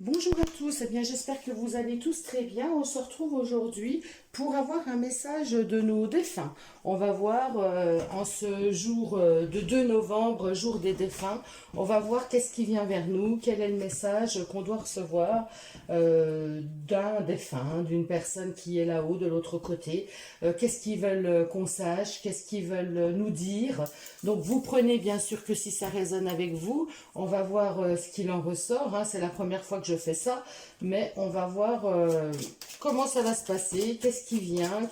Bonjour à tous, eh bien j'espère que vous allez tous très bien. On se retrouve aujourd'hui pour avoir un message de nos défunts. On va voir en ce jour de 2 novembre, jour des défunts, on va voir qu'est-ce qui vient vers nous, quel est le message qu'on doit recevoir d'un défunt, d'une personne qui est là-haut de l'autre côté. Qu'est-ce qu'ils veulent qu'on sache, qu'est-ce qu'ils veulent nous dire. Donc vous prenez bien sûr que si ça résonne avec vous, on va voir ce qu'il en ressort. Hein. C'est la première fois que je fais ça, mais on va voir comment ça va se passer, qu'est-ce qui vient,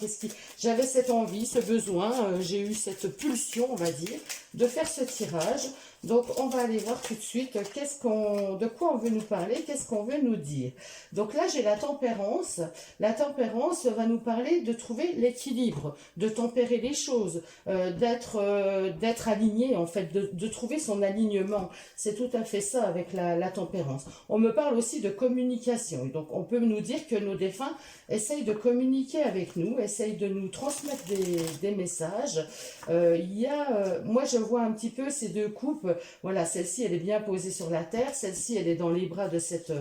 J'avais cette envie, ce besoin, j'ai eu cette pulsion, on va dire, de faire ce tirage. Donc on va aller voir tout de suite de quoi on veut nous parler, qu'est-ce qu'on veut nous dire. Donc là j'ai la tempérance. La tempérance va nous parler de trouver l'équilibre, de tempérer les choses, d'être aligné en fait, de trouver son alignement. C'est tout à fait ça avec la tempérance. On me parle aussi de communication. Donc on peut nous dire que nos défunts essayent de communiquer avec nous, essayent de nous transmettre des messages. Moi je vois un petit peu ces deux coupes. Voilà, celle-ci elle est bien posée sur la terre, celle-ci elle est dans les bras de cette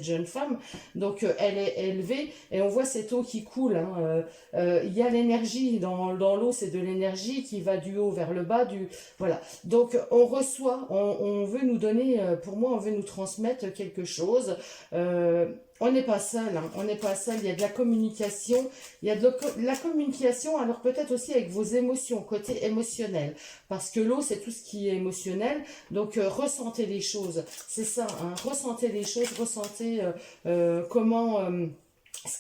jeune femme. Donc elle est élevée et on voit cette eau qui coule. Hein. Il y a l'énergie dans l'eau, c'est de l'énergie qui va du haut vers le bas. Voilà. Donc on reçoit, on veut nous donner, pour moi on veut nous transmettre quelque chose. On n'est pas seul, hein. On n'est pas seul, il y a de la communication, il y a de la communication, alors peut-être aussi avec vos émotions, côté émotionnel, parce que l'eau c'est tout ce qui est émotionnel, donc ressentez les choses, c'est ça, hein. Ressentez les choses, ressentez ce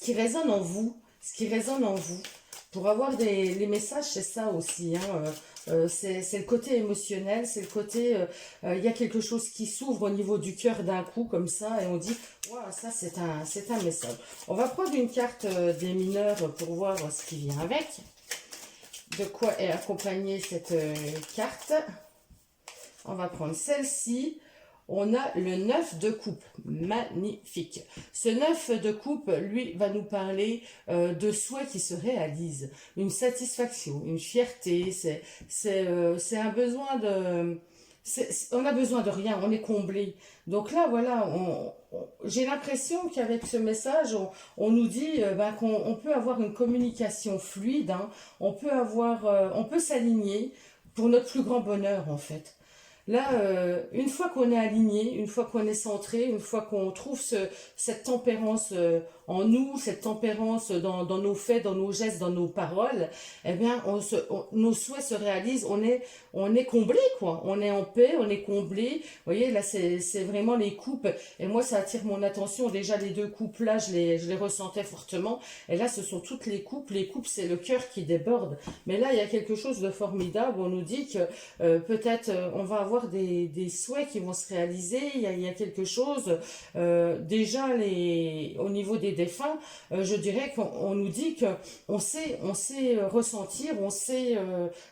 qui résonne en vous, ce qui résonne en vous. Pour avoir les messages, c'est ça aussi, hein. C'est le côté émotionnel, c'est le côté, il y a quelque chose qui s'ouvre au niveau du cœur d'un coup, comme ça, et on dit, waouh, ça c'est un message. On va prendre une carte des mineurs pour voir ce qui vient avec. De quoi est accompagnée cette carte. On va prendre celle-ci. On a le 9 de coupe, magnifique. Ce 9 de coupe, lui, va nous parler de souhaits qui se réalisent, une satisfaction, une fierté, c'est un besoin de... On a besoin de rien, on est comblé. Donc là, voilà, j'ai l'impression qu'avec ce message, on nous dit qu'on peut avoir une communication fluide, hein, on peut s'aligner pour notre plus grand bonheur, en fait. Là, une fois qu'on est aligné, une fois qu'on est centré, une fois qu'on trouve cette tempérance en nous, cette tempérance dans nos faits, dans nos gestes, dans nos paroles, eh bien, nos souhaits se réalisent, on est comblé, quoi. On est en paix, on est comblé. Vous voyez, là, c'est vraiment les coupes. Et moi, ça attire mon attention. Déjà, les deux coupes, là, je les ressentais fortement. Et là, ce sont toutes les coupes. Les coupes, c'est le cœur qui déborde. Mais là, il y a quelque chose de formidable. On nous dit que peut-être on va avoir des souhaits qui vont se réaliser. Il y a quelque chose. Déjà, au niveau des défunts, je dirais qu'on nous dit qu'on sait ressentir, on sait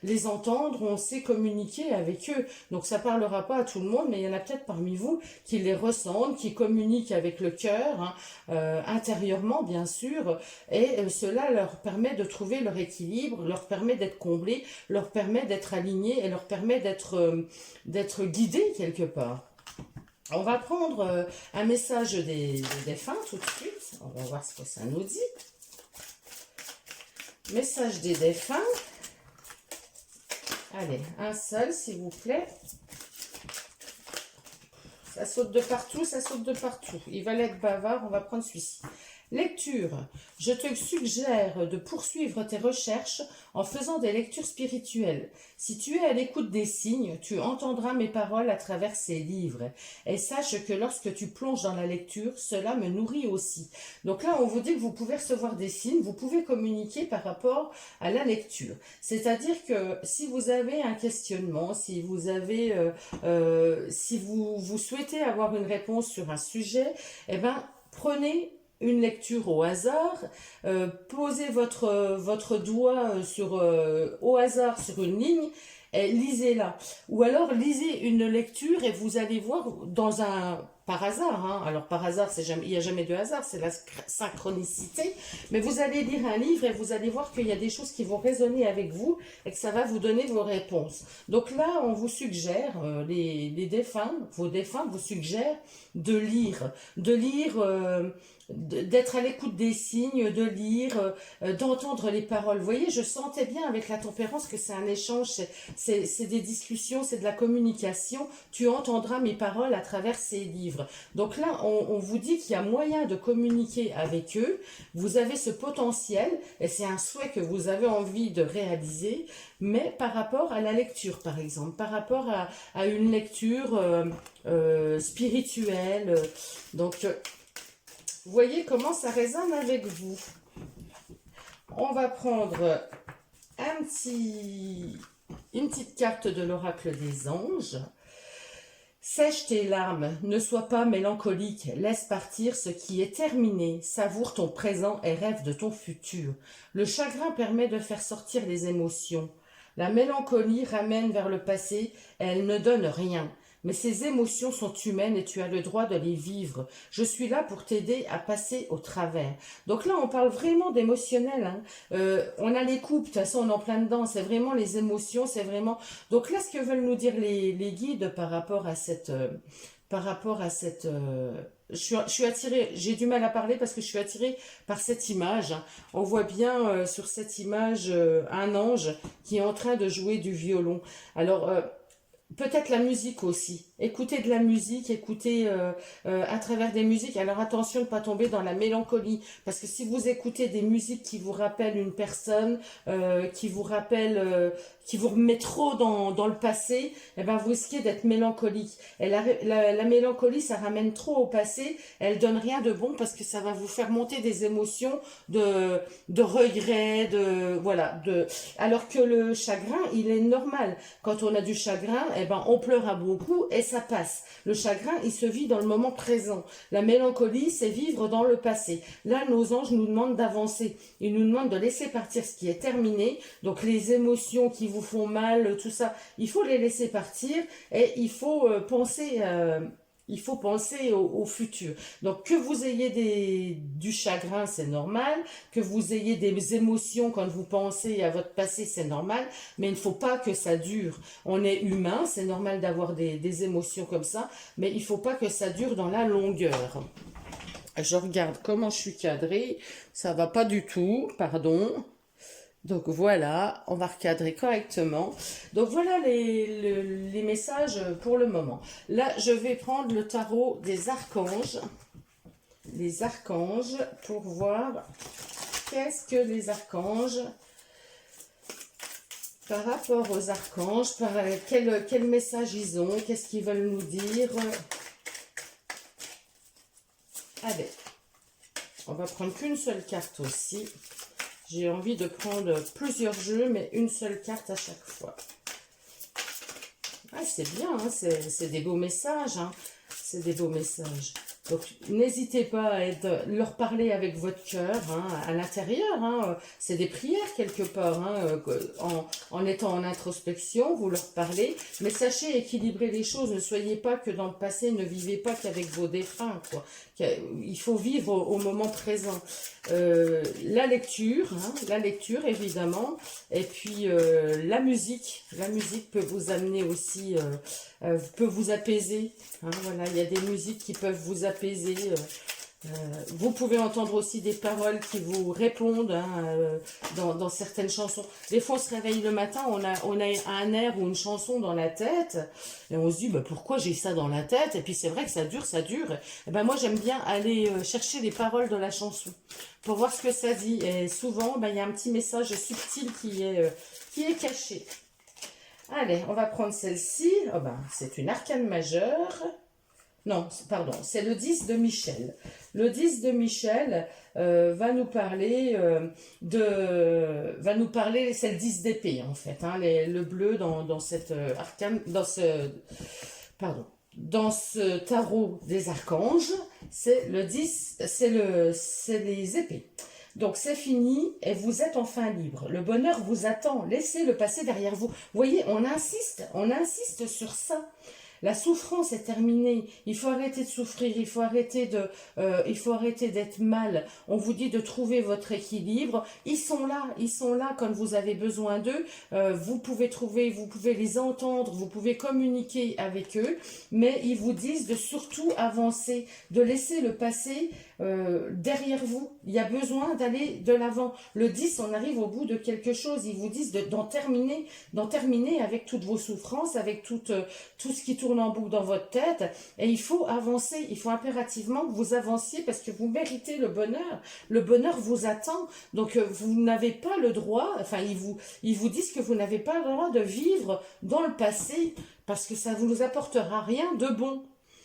les entendre, on sait communiquer avec eux. Donc ça parlera pas à tout le monde, mais il y en a peut-être parmi vous qui les ressentent, qui communiquent avec le cœur, hein, intérieurement bien sûr, et cela leur permet de trouver leur équilibre, leur permet d'être comblés, leur permet d'être alignés et leur permet d'être guidés quelque part. On va prendre un message des défunts tout de suite. On va voir ce que ça nous dit. Message des défunts. Allez, un seul, s'il vous plaît. Ça saute de partout, ça saute de partout. Il va être bavard, on va prendre celui-ci. Lecture. Je te suggère de poursuivre tes recherches en faisant des lectures spirituelles. Si tu es à l'écoute des signes, tu entendras mes paroles à travers ces livres. Et sache que lorsque tu plonges dans la lecture, cela me nourrit aussi. Donc là, on vous dit que vous pouvez recevoir des signes, vous pouvez communiquer par rapport à la lecture. C'est-à-dire que si vous avez un questionnement, si vous souhaitez avoir une réponse sur un sujet, eh ben, prenez une lecture au hasard, posez votre doigt au hasard sur une ligne et lisez-la. Ou alors lisez une lecture et vous allez voir par hasard, hein. Alors par hasard, il n'y a jamais de hasard, c'est la synchronicité. Mais vous allez lire un livre et vous allez voir qu'il y a des choses qui vont résonner avec vous et que ça va vous donner vos réponses. Donc là, on vous suggère, les défunts, vos défunts vous suggèrent de lire, d'être à l'écoute des signes, de lire, d'entendre les paroles. Vous voyez, je sentais bien avec la tempérance que c'est un échange, c'est des discussions, c'est de la communication. Tu entendras mes paroles à travers ces livres. Donc là, on vous dit qu'il y a moyen de communiquer avec eux. Vous avez ce potentiel et c'est un souhait que vous avez envie de réaliser, mais par rapport à la lecture, par exemple, par rapport à une lecture spirituelle. Donc, vous voyez comment ça résonne avec vous. On va prendre une petite carte de l'oracle des anges. Sèche tes larmes, ne sois pas mélancolique, laisse partir ce qui est terminé, savoure ton présent et rêve de ton futur. Le chagrin permet de faire sortir les émotions. La mélancolie ramène vers le passé, elle ne donne rien. Mais ces émotions sont humaines et tu as le droit de les vivre. Je suis là pour t'aider à passer au travers. Donc là, on parle vraiment d'émotionnel. Hein. On a les coupes, de toute façon, on est en plein dedans. C'est vraiment les émotions, c'est vraiment... Donc là, ce que veulent nous dire les guides par rapport à cette... je suis attirée, j'ai du mal à parler parce que je suis attirée par cette image. On voit bien sur cette image un ange qui est en train de jouer du violon. Alors... peut-être la musique aussi. Écoutez de la musique, écoutez à travers des musiques. Alors attention de ne pas tomber dans la mélancolie. Parce que si vous écoutez des musiques qui vous rappellent une personne, qui vous remet trop dans le passé, eh ben vous risquez d'être mélancolique. Et la mélancolie, ça ramène trop au passé. Elle donne rien de bon parce que ça va vous faire monter des émotions de regret, voilà. Alors que le chagrin, il est normal. Quand on a du chagrin, eh ben on pleure à beaucoup et ça passe. Le chagrin, il se vit dans le moment présent. La mélancolie, c'est vivre dans le passé. Là, nos anges nous demandent d'avancer. Ils nous demandent de laisser partir ce qui est terminé. Donc, les émotions qui vous font mal, tout ça, il faut les laisser partir et il faut penser... au futur. Donc, que vous ayez du chagrin, c'est normal. Que vous ayez des émotions quand vous pensez à votre passé, c'est normal. Mais il ne faut pas que ça dure. On est humain, c'est normal d'avoir des émotions comme ça. Mais il ne faut pas que ça dure dans la longueur. Je regarde comment je suis cadrée. Ça va pas du tout, pardon. Donc voilà, on va recadrer correctement. Donc voilà les messages pour le moment. Là, je vais prendre le tarot des archanges. Les archanges pour voir qu'est-ce que les archanges, par rapport aux archanges, quel message ils ont, qu'est-ce qu'ils veulent nous dire. Allez, on va prendre qu'une seule carte aussi. J'ai envie de prendre plusieurs jeux, mais une seule carte à chaque fois. Ah, c'est bien, hein, c'est des beaux messages. Hein, c'est des beaux messages. Donc, n'hésitez pas à leur parler avec votre cœur, hein, à l'intérieur. Hein, c'est des prières quelque part. Hein, en étant en introspection, vous leur parlez. Mais sachez équilibrer les choses. Ne soyez pas que dans le passé. Ne vivez pas qu'avec vos défunts. Quoi. Il faut vivre au moment présent. La lecture évidemment. Et puis, la musique. La musique peut vous amener aussi... peut vous apaiser. Hein, voilà, il y a des musiques qui peuvent vous apaiser. Vous pouvez entendre aussi des paroles qui vous répondent hein, dans certaines chansons. Des fois, on se réveille le matin, on a un air ou une chanson dans la tête et on se dit bah, pourquoi j'ai ça dans la tête. Et puis c'est vrai que ça dure. Et ben, moi, j'aime bien aller chercher les paroles de la chanson pour voir ce que ça dit. Et souvent, ben, il y a un petit message subtil qui est caché. Allez, on va prendre celle-ci. Oh ben, c'est une arcane majeure. Non, pardon, c'est le 10 de Michel. Le 10 de Michel va nous parler c'est le 10 d'épée en fait. Hein, le bleu dans cette arcane, dans ce tarot des archanges, c'est le 10, c'est les épées. Donc, c'est fini et vous êtes enfin libre. Le bonheur vous attend. Laissez le passé derrière vous. Vous voyez, on insiste sur ça. La souffrance est terminée. Il faut arrêter de souffrir. Il faut arrêter d'être mal. On vous dit de trouver votre équilibre. Ils sont là quand vous avez besoin d'eux. Vous pouvez trouver, vous pouvez les entendre, vous pouvez communiquer avec eux, mais ils vous disent de surtout avancer, de laisser le passé derrière vous. Il y a besoin d'aller de l'avant. Le 10, on arrive au bout de quelque chose. Ils vous disent d'en terminer avec toutes vos souffrances, avec tout ce qui tourne en boucle dans votre tête. Et il faut avancer. Il faut impérativement que vous avanciez parce que vous méritez le bonheur. Le bonheur vous attend. Donc, vous n'avez pas le droit, enfin, ils vous disent que vous n'avez pas le droit de vivre dans le passé parce que ça ne vous apportera rien de bon.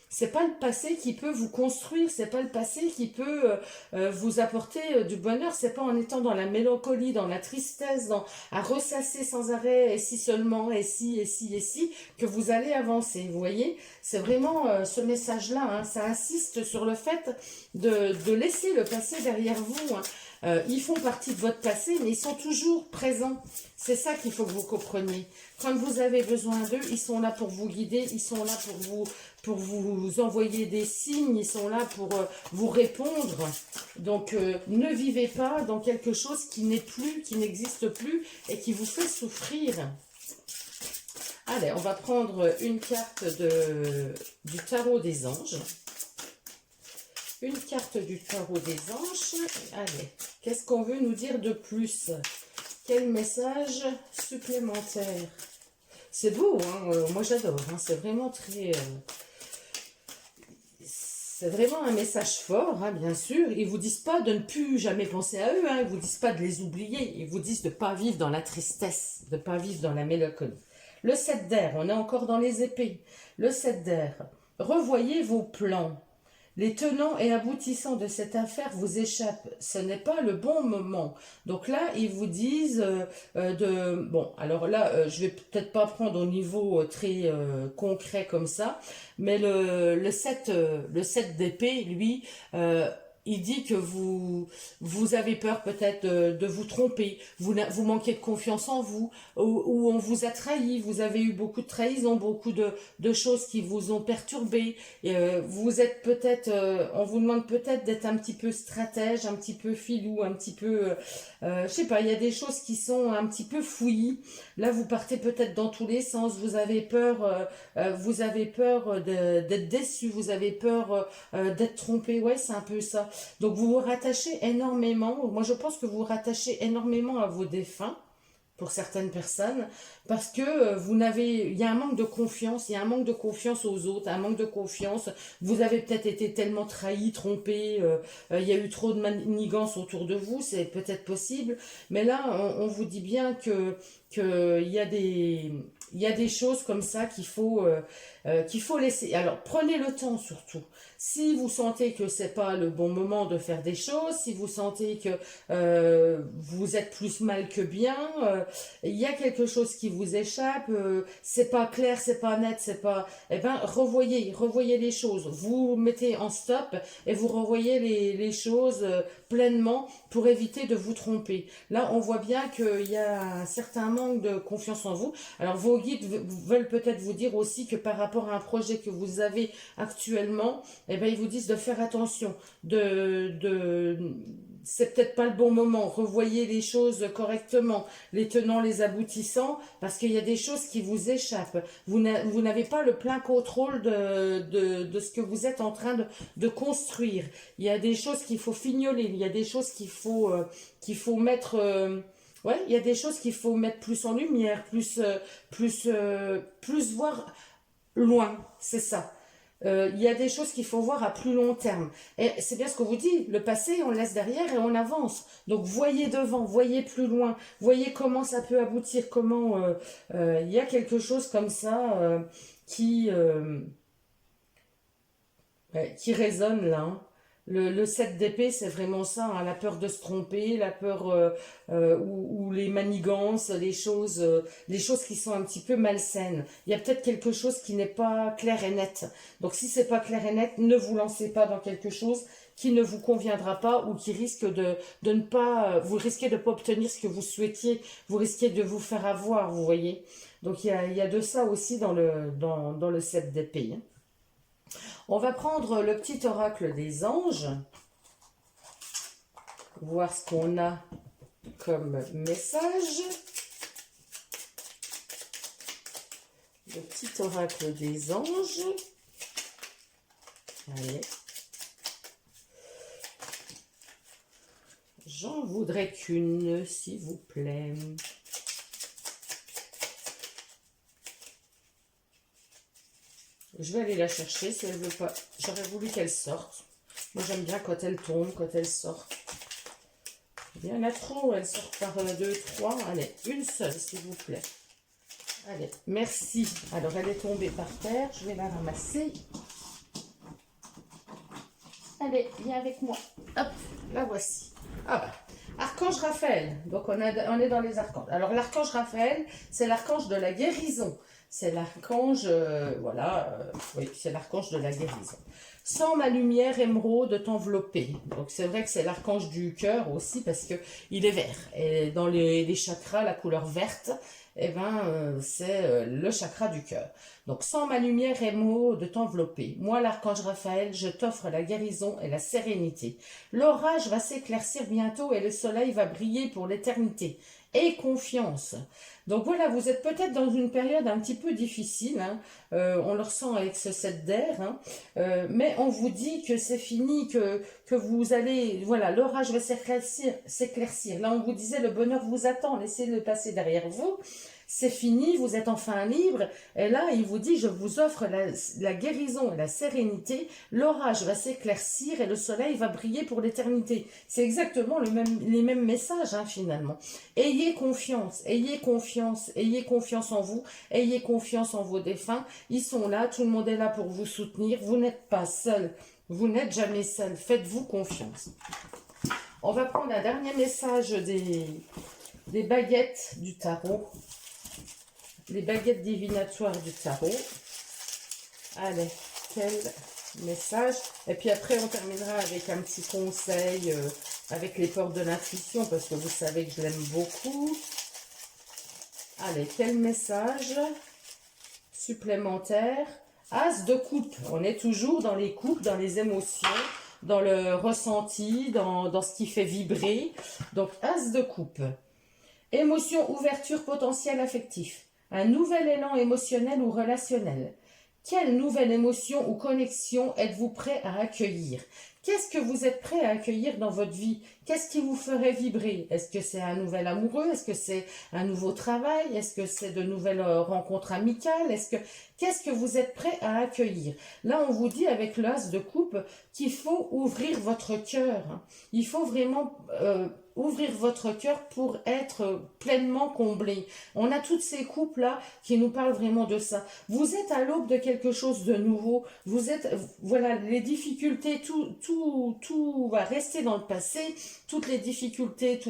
C'est pas le passé qui peut vous construire, c'est pas le passé qui peut vous apporter du bonheur, c'est pas en étant dans la mélancolie, dans la tristesse, à ressasser sans arrêt, et si seulement, et si, que vous allez avancer, vous voyez. C'est vraiment ce message-là, hein, ça insiste sur le fait de laisser le passé derrière vous, hein. Ils font partie de votre passé, mais ils sont toujours présents. C'est ça qu'il faut que vous compreniez. Quand vous avez besoin d'eux, ils sont là pour vous guider, ils sont là pour vous envoyer des signes, ils sont là pour vous répondre. Donc, ne vivez pas dans quelque chose qui n'est plus, qui n'existe plus et qui vous fait souffrir. Allez, on va prendre une carte du tarot des anges. Une carte du tarot des anges. Allez, qu'est-ce qu'on veut nous dire de plus? Quel message supplémentaire? C'est beau, hein, moi j'adore. Hein, c'est vraiment très... c'est vraiment un message fort, hein, bien sûr. Ils ne vous disent pas de ne plus jamais penser à eux. Hein, ils ne vous disent pas de les oublier. Ils vous disent de ne pas vivre dans la tristesse, de ne pas vivre dans la mélancolie. Le 7 d'air, on est encore dans les épées. Le 7 d'air, revoyez vos plans. Les tenants et aboutissants de cette affaire vous échappent. Ce n'est pas le bon moment. Donc là, ils vous disent Bon, alors là, je vais peut-être pas prendre au niveau très concret comme ça, mais le 7 d'épée, lui... il dit que vous avez peur peut-être de vous tromper, vous manquez de confiance en vous, ou on vous a trahi, vous avez eu beaucoup de trahison, beaucoup de choses qui vous ont perturbé. Vous êtes peut-être, on vous demande peut-être d'être un petit peu stratège, un petit peu filou, un petit peu, je sais pas, il y a des choses qui sont un petit peu fouillis. Là, vous partez peut-être dans tous les sens, vous avez peur d'être déçu, vous avez peur d'être trompé, ouais, c'est un peu ça. Donc vous vous rattachez énormément, moi je pense que vous vous rattachez énormément à vos défunts, pour certaines personnes, parce que il y a un manque de confiance, il y a un manque de confiance aux autres, un manque de confiance, vous avez peut-être été tellement trahi, trompé, il y a eu trop de manigance autour de vous, c'est peut-être possible, mais là on vous dit bien que il y a des choses comme ça qu'il faut laisser. Alors, prenez le temps surtout. Si vous sentez que c'est pas le bon moment de faire des choses, si vous sentez que vous êtes plus mal que bien, il y a quelque chose qui vous échappe, c'est pas clair, c'est pas net, c'est pas... Eh ben, revoyez les choses. Vous mettez en stop et vous revoyez les choses pleinement pour éviter de vous tromper. Là, on voit bien qu'il y a un certain manque de confiance en vous. Alors, vos guides veulent peut-être vous dire aussi que par rapport à un projet que vous avez actuellement, eh ben, ils vous disent de faire attention, c'est peut-être pas le bon moment, revoyez les choses correctement, les tenants, les aboutissants, parce qu'il y a des choses qui vous échappent. Vous n'avez pas le plein contrôle de ce que vous êtes en train de construire. Il y a des choses qu'il faut fignoler, il y a des choses qu'il faut mettre... ouais, il y a des choses qu'il faut mettre plus en lumière, plus voir loin, c'est ça. Il y a des choses qu'il faut voir à plus long terme. Et c'est bien ce que vous dit, le passé, on le laisse derrière et on avance. Donc, voyez devant, voyez plus loin, voyez comment ça peut aboutir, comment il y a quelque chose comme ça qui résonne là. Hein. Le 7 d'épée, c'est vraiment ça, hein, la peur de se tromper, la peur ou les manigances, les choses qui sont un petit peu malsaines. Il y a peut-être quelque chose qui n'est pas clair et net. Donc si c'est pas clair et net, ne vous lancez pas dans quelque chose qui ne vous conviendra pas ou qui risque de ne pas, vous risquez de ne pas obtenir ce que vous souhaitiez, vous risquez de vous faire avoir, vous voyez. Donc il y a de ça aussi dans le 7 d'épée, hein. On va prendre le petit oracle des anges, voir ce qu'on a comme message. Le petit oracle des anges. Allez. J'en voudrais qu'une, s'il vous plaît. Je vais aller la chercher si elle veut pas. J'aurais voulu qu'elle sorte. Moi, j'aime bien quand elle tombe, quand elle sort. Il y en a trop, elle sort par 2, 3. Allez, une seule, s'il vous plaît. Allez, merci. Alors, elle est tombée par terre. Je vais la ramasser. Allez, viens avec moi. Hop, la voici. Ah bah, Archange Raphaël. Donc, on est dans les archanges. Alors, l'archange Raphaël, c'est l'archange de la guérison. C'est l'archange, oui, c'est l'archange de la guérison. Sans ma lumière émeraude t'envelopper. Donc c'est vrai que c'est l'archange du cœur aussi parce que il est vert. Et dans les chakras, la couleur verte, eh ben, c'est le chakra du cœur. Donc sans ma lumière émeraude t'envelopper. Moi, l'archange Raphaël, je t'offre la guérison et la sérénité. L'orage va s'éclaircir bientôt et le soleil va briller pour l'éternité. Et confiance. Donc voilà, vous êtes peut-être dans une période un petit peu difficile, hein. On le ressent avec ce 7 d'air, hein. Mais on vous dit que c'est fini, que vous allez, voilà, l'orage va s'éclaircir. Là, on vous disait, le bonheur vous attend, laissez-le passer derrière vous. C'est fini, vous êtes enfin libre. Et là, il vous dit, je vous offre la guérison et la sérénité. L'orage va s'éclaircir et le soleil va briller pour l'éternité. C'est exactement les mêmes messages, hein, finalement. Ayez confiance en vous, ayez confiance en vos défunts. Ils sont là, tout le monde est là pour vous soutenir. Vous n'êtes pas seul, vous n'êtes jamais seul. Faites-vous confiance. On va prendre un dernier message des baguettes du tarot. Les baguettes divinatoires du tarot. Allez, quel message. Et puis après, on terminera avec un petit conseil avec les portes de l'intuition, parce que vous savez que je l'aime beaucoup. Allez, quel message supplémentaire. As de coupe. On est toujours dans les coupes, dans les émotions, dans le ressenti, dans ce qui fait vibrer. Donc, As de coupe. Émotion, ouverture, potentiel affectif. Un nouvel élan émotionnel ou relationnel. Quelle nouvelle émotion ou connexion êtes-vous prêt à accueillir? Qu'est-ce que vous êtes prêt à accueillir dans votre vie? Qu'est-ce qui vous ferait vibrer? Est-ce que c'est un nouvel amoureux? Est-ce que c'est un nouveau travail? Est-ce que c'est de nouvelles rencontres amicales? Qu'est-ce que vous êtes prêt à accueillir? Là, on vous dit avec l'as de coupe qu'il faut ouvrir votre cœur. Il faut vraiment ouvrir votre cœur pour être pleinement comblé. On a toutes ces coupes-là qui nous parlent vraiment de ça. Vous êtes à l'aube de quelque chose de nouveau. Vous êtes, voilà, les difficultés, tout va rester dans le passé. Toutes les difficultés,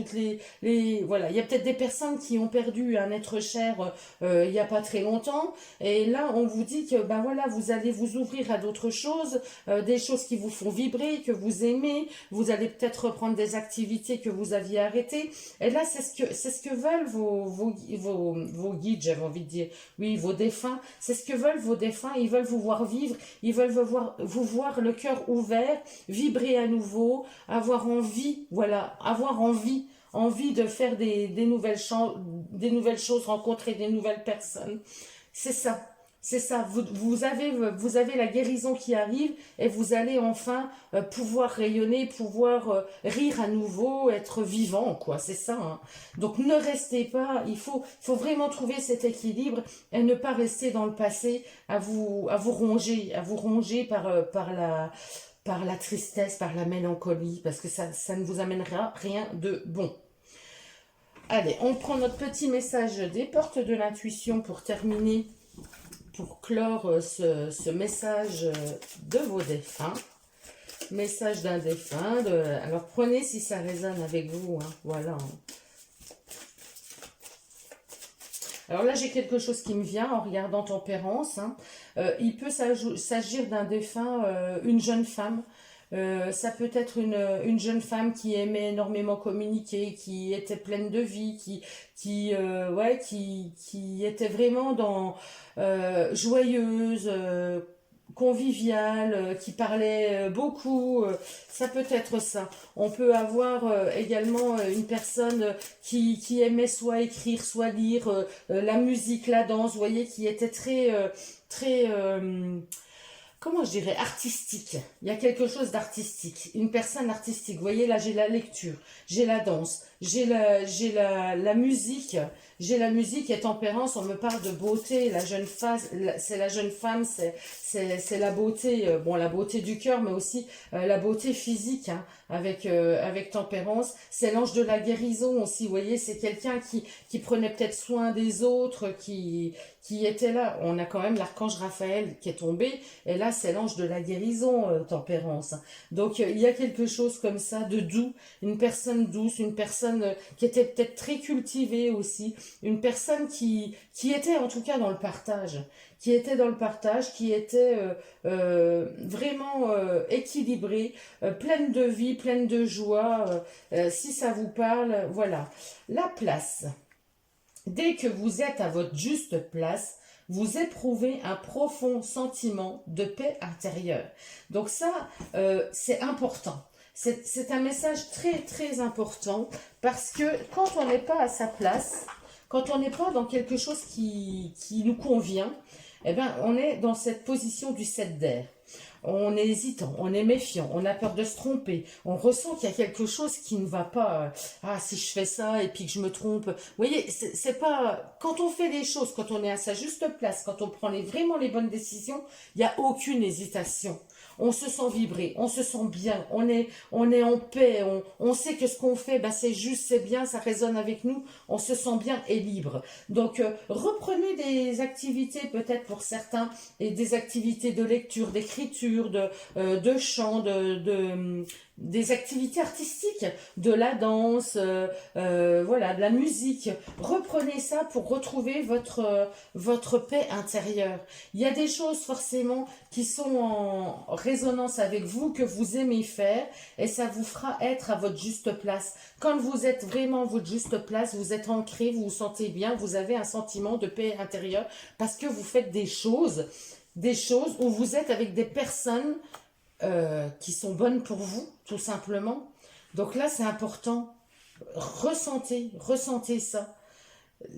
voilà. Il y a peut-être des personnes qui ont perdu un être cher il n'y a pas très longtemps. Et là, on vous dit que, ben voilà, vous allez vous ouvrir à d'autres choses, des choses qui vous font vibrer, que vous aimez. Vous allez peut-être reprendre des activités que vous aviez arrêtées. Et là, c'est ce que veulent vos guides, j'avais envie de dire. Oui, vos défunts. C'est ce que veulent vos défunts. Ils veulent vous voir vivre. Ils veulent vous voir le cœur ouvert, vibrer à nouveau, avoir envie, voilà, avoir envie de faire des nouvelles choses, rencontrer des nouvelles personnes. C'est ça. C'est ça, vous avez la guérison qui arrive et vous allez enfin pouvoir rayonner, pouvoir rire à nouveau, être vivant, quoi, c'est ça, hein. Donc ne restez pas, il faut vraiment trouver cet équilibre et ne pas rester dans le passé à vous ronger par la tristesse, par la mélancolie, parce que ça ne vous amènera rien de bon. Allez, on prend notre petit message des portes de l'intuition pour terminer. Pour clore ce message de vos défunts. Message d'un défunt. Alors, prenez si ça résonne avec vous. Hein, voilà. Alors là, j'ai quelque chose qui me vient en regardant Tempérance. Hein. Il peut s'agir d'un défunt, une jeune femme. Ça peut être une jeune femme qui aimait énormément communiquer, qui était pleine de vie, qui était vraiment dans joyeuse, conviviale, qui parlait beaucoup. Ça peut être ça. On peut avoir également une personne qui aimait soit écrire, soit lire, la musique, la danse, vous voyez, qui était très comment je dirais, artistique. Il y a quelque chose d'artistique. Une personne artistique. Vous voyez, là, j'ai la lecture, j'ai la danse, j'ai la musique. J'ai la musique et Tempérance, on me parle de beauté. La jeune femme, c'est la jeune femme, c'est la beauté. Bon, la beauté du cœur, mais aussi la beauté physique, hein, avec Tempérance. C'est l'ange de la guérison aussi, vous voyez. C'est quelqu'un qui prenait peut-être soin des autres, qui était là. On a quand même l'archange Raphaël qui est tombé. Et là, c'est l'ange de la guérison, Tempérance. Donc, il y a quelque chose comme ça de doux. Une personne douce, une personne qui était peut-être très cultivée aussi. Une personne qui était en tout cas dans le partage. Qui était dans le partage, qui était vraiment équilibrée, pleine de vie, pleine de joie. Si ça vous parle, voilà. La place. Dès que vous êtes à votre juste place, vous éprouvez un profond sentiment de paix intérieure. Donc ça, c'est important. C'est un message très, très important parce que quand on n'est pas à sa place, quand on n'est pas dans quelque chose qui nous convient, eh ben, on est dans cette position du 7 d'air. On est hésitant, on est méfiant, on a peur de se tromper, on ressent qu'il y a quelque chose qui ne va pas. Ah, si je fais ça et puis que je me trompe. Vous voyez, c'est pas. Quand on fait les choses, quand on est à sa juste place, quand on prend vraiment les bonnes décisions, il n'y a aucune hésitation. On se sent vibrer, on se sent bien, on est en paix, on sait que ce qu'on fait, ben c'est juste, c'est bien, ça résonne avec nous, on se sent bien et libre. Donc, reprenez des activités peut-être pour certains, et des activités de lecture, d'écriture, de chant, des activités artistiques, de la danse, voilà, de la musique. Reprenez ça pour retrouver votre paix intérieure. Il y a des choses forcément qui sont en résonance avec vous, que vous aimez faire, et ça vous fera être à votre juste place. Quand vous êtes vraiment à votre juste place, vous êtes ancré, vous vous sentez bien, vous avez un sentiment de paix intérieure, parce que vous faites des choses où vous êtes avec des personnes qui sont bonnes pour vous, tout simplement. Donc là, c'est important. Ressentez ça.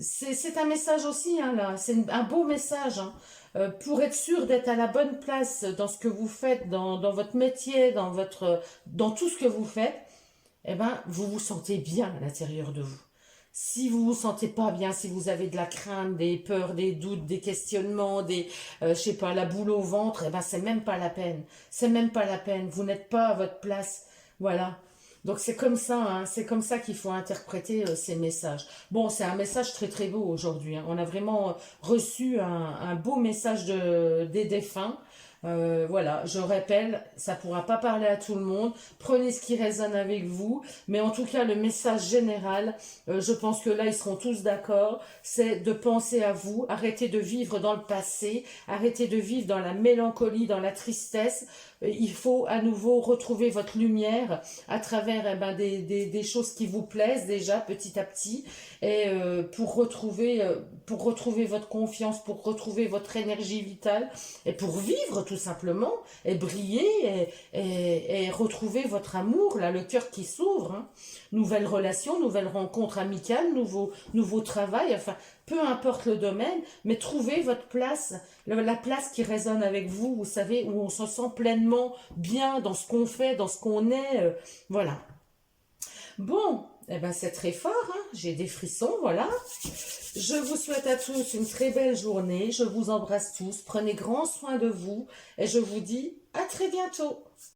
C'est un message aussi, hein, là. C'est un beau message, hein. Pour être sûr d'être à la bonne place dans ce que vous faites, dans votre métier, dans tout ce que vous faites, eh ben, vous vous sentez bien à l'intérieur de vous. Si vous vous sentez pas bien, si vous avez de la crainte, des peurs, des doutes, des questionnements, je sais pas, la boule au ventre, eh ben, c'est même pas la peine. C'est même pas la peine. Vous n'êtes pas à votre place. Voilà. Donc c'est comme ça, hein, c'est comme ça qu'il faut interpréter ces messages. Bon, c'est un message très très beau aujourd'hui, hein. On a vraiment reçu un beau message des défunts. Voilà, je répète, ça pourra pas parler à tout le monde. Prenez ce qui résonne avec vous, mais en tout cas le message général, je pense que là ils seront tous d'accord, c'est de penser à vous, arrêtez de vivre dans le passé, arrêtez de vivre dans la mélancolie, dans la tristesse. Il faut à nouveau retrouver votre lumière à travers des choses qui vous plaisent déjà petit à petit, et pour retrouver votre confiance, pour retrouver votre énergie vitale, et pour vivre tout simplement, et briller, et retrouver votre amour, là, le cœur qui s'ouvre, hein. Nouvelle relation, nouvelle rencontre amicale, nouveau travail, enfin, peu importe le domaine, mais trouvez votre place, la place qui résonne avec vous, vous savez, où on se sent pleinement bien dans ce qu'on fait, dans ce qu'on est, voilà. Bon, eh ben c'est très fort, hein, j'ai des frissons, voilà. Je vous souhaite à tous une très belle journée, je vous embrasse tous, prenez grand soin de vous, et je vous dis à très bientôt.